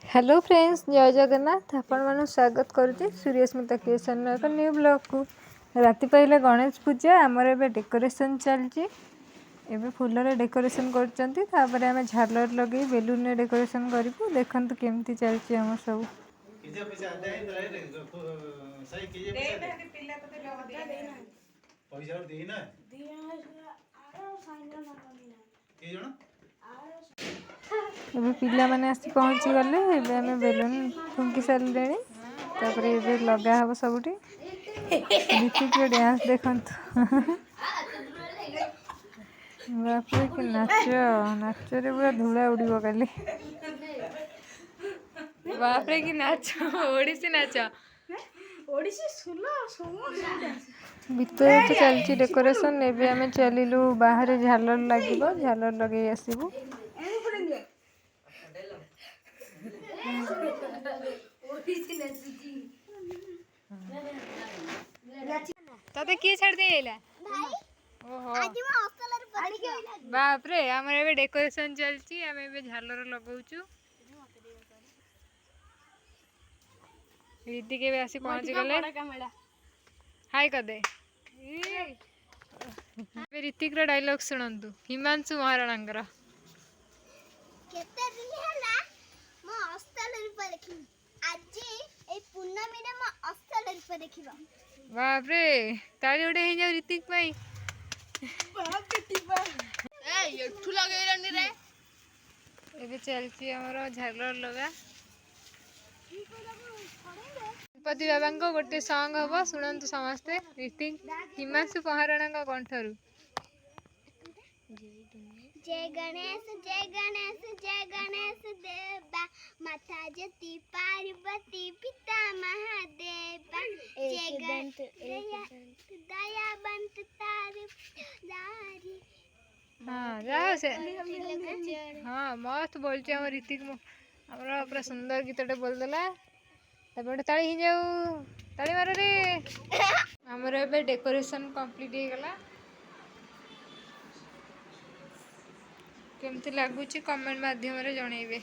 Hello friends, जय जगन्नाथ। आपण मानू स्वागत करुच्ची सूर्यस्मिता क्रिएशन एक न्यू ब्लॉग को। राति पहले गणेश पूजा आमर ए डेकोरेशन चलती। एबे फूलर डेकोरेशन कर आम झालर लगे बेलून डेकोरेशन करूँ। देखते केमती चलती आम सब एबे पिला माने आसी पहुँची गले। एबे आमे बेलून फुंकी सारे तापर एबे लगा हब सबुठी। ऋतिक रो डांस देखंतु। बाप रे कि नाच नाच रे पूरा धूला उड़ीबो काली। बाप रे कि नाच ओडिसी नाच ओडिसी सुलो सोमो भीतर तो चलची डेकोरेशन। एबे आमे चलिलु बाहर झालर लागिबो, झालर लगे आसीबु। तते किए छाड़ दे आइला ओहो बाप रे हमर एबे डेकोरेशन चलची। आमे एबे झालर लगाउचु। रीति के आसी पहुंच गले। हाय कदे ऋतिक रो डायलॉग सुनंतु। हिमांशु महाराणांगर केते दिन हैला मो हॉस्टल पर देखि आज ए पूर्णमी रे मो हॉस्टल पर देखिबो। बाप रे ताली उडे हे जाऊ ऋतिक भाई। बाप टिपा ए एठू लगेलनी रे। एबे चलची हमर झालर लगा। गणपति बाबा को गोटे सॉन्ग हबो सुनंतु समस्ते। ऋतिक हिमांशु महाराणा कंठरू। जय गणेश जय गणेश जय गणेश देवा माता जति पार्वती पिता महादेवा जय गणेश दयावंत तारे दारी। हाँ जाओ से हाँ मस्त बोलचे हम ऋतिक। हमरा पूरा सुंदर गीतटे बोल देला। तब ताली ही जाऊ ताली मार रे। हमर एबे डेकोरेशन कंप्लीट हो गला। केमती लागुची कमेंट माध्यम रे जणेबे।